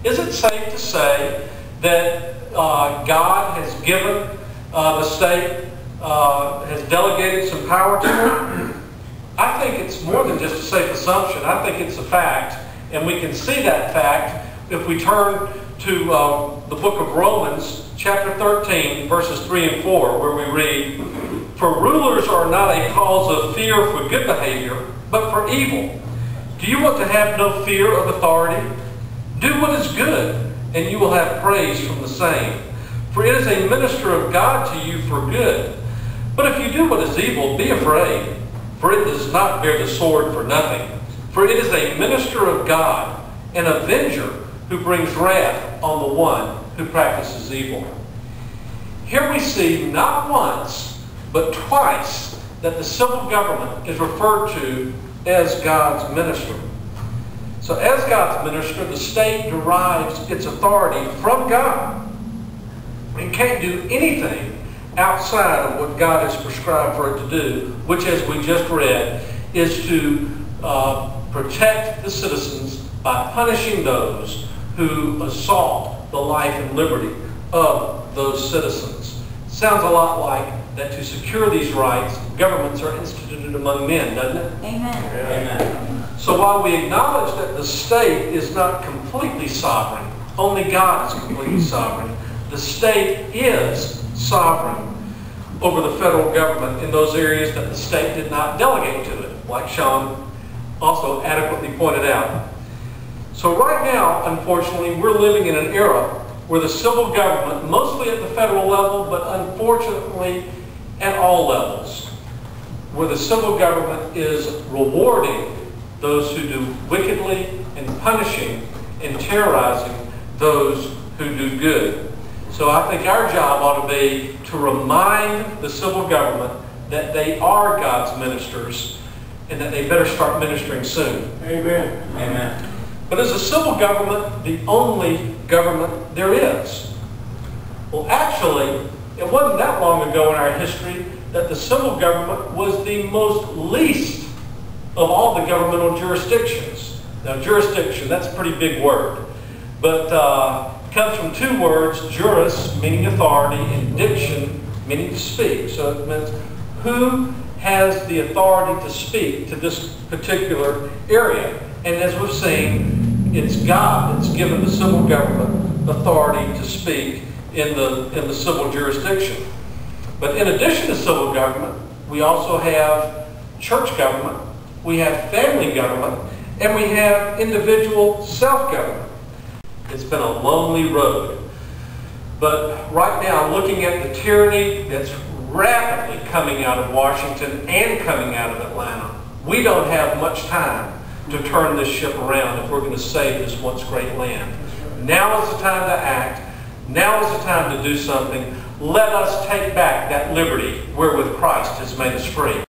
Is it safe to say that God has given the state, has delegated some power to it? I think it's more than just a safe assumption. I think it's a fact, and we can see that fact if we turn to the book of Romans, chapter 13, verses 3 and 4, where we read, "For rulers are not a cause of fear for good behavior, but for evil. Do you want to have no fear of authority? Do what is good, and you will have praise from the same. For it is a minister of God to you for good. But if you do what is evil, be afraid, for it does not bear the sword for nothing. For it is a minister of God, an avenger who brings wrath on the one who practices evil." Here we see not once, but twice, that the civil government is referred to as God's minister. So as God's minister, the state derives its authority from God and can't do anything outside of what God has prescribed for it to do, which, as we just read, is to protect the citizens by punishing those who assault the life and liberty of those citizens. Sounds a lot like that to secure these rights, governments are instituted among men, doesn't it? Amen. Amen. So while we acknowledge that the state is not completely sovereign, only God is completely sovereign, the state is sovereign over the federal government in those areas that the state did not delegate to it, like Sean also adequately pointed out. So right now, unfortunately, we're living in an era where the civil government, mostly at the federal level, but unfortunately at all levels, where the civil government is rewarding those who do wickedly and punishing and terrorizing those who do good. So I think our job ought to be to remind the civil government that they are God's ministers and that they better start ministering soon. Amen. Amen. But is the civil government the only government there is? Well, actually, it wasn't that long ago in our history that the civil government was the most least of all the governmental jurisdictions. Now, jurisdiction, that's a pretty big word, but it comes from two words, juris, meaning authority, and diction, meaning to speak. So it means who has the authority to speak to this particular area. And as we've seen, it's God that's given the civil government authority to speak in the civil jurisdiction. But in addition to civil government, we also have church government, we have family government, and we have individual self-government. It's been a lonely road. But right now, looking at the tyranny that's rapidly coming out of Washington and coming out of Atlanta, we don't have much time to turn this ship around if we're going to save this once great land. Now is the time to act. Now is the time to do something. Let us take back that liberty wherewith Christ has made us free.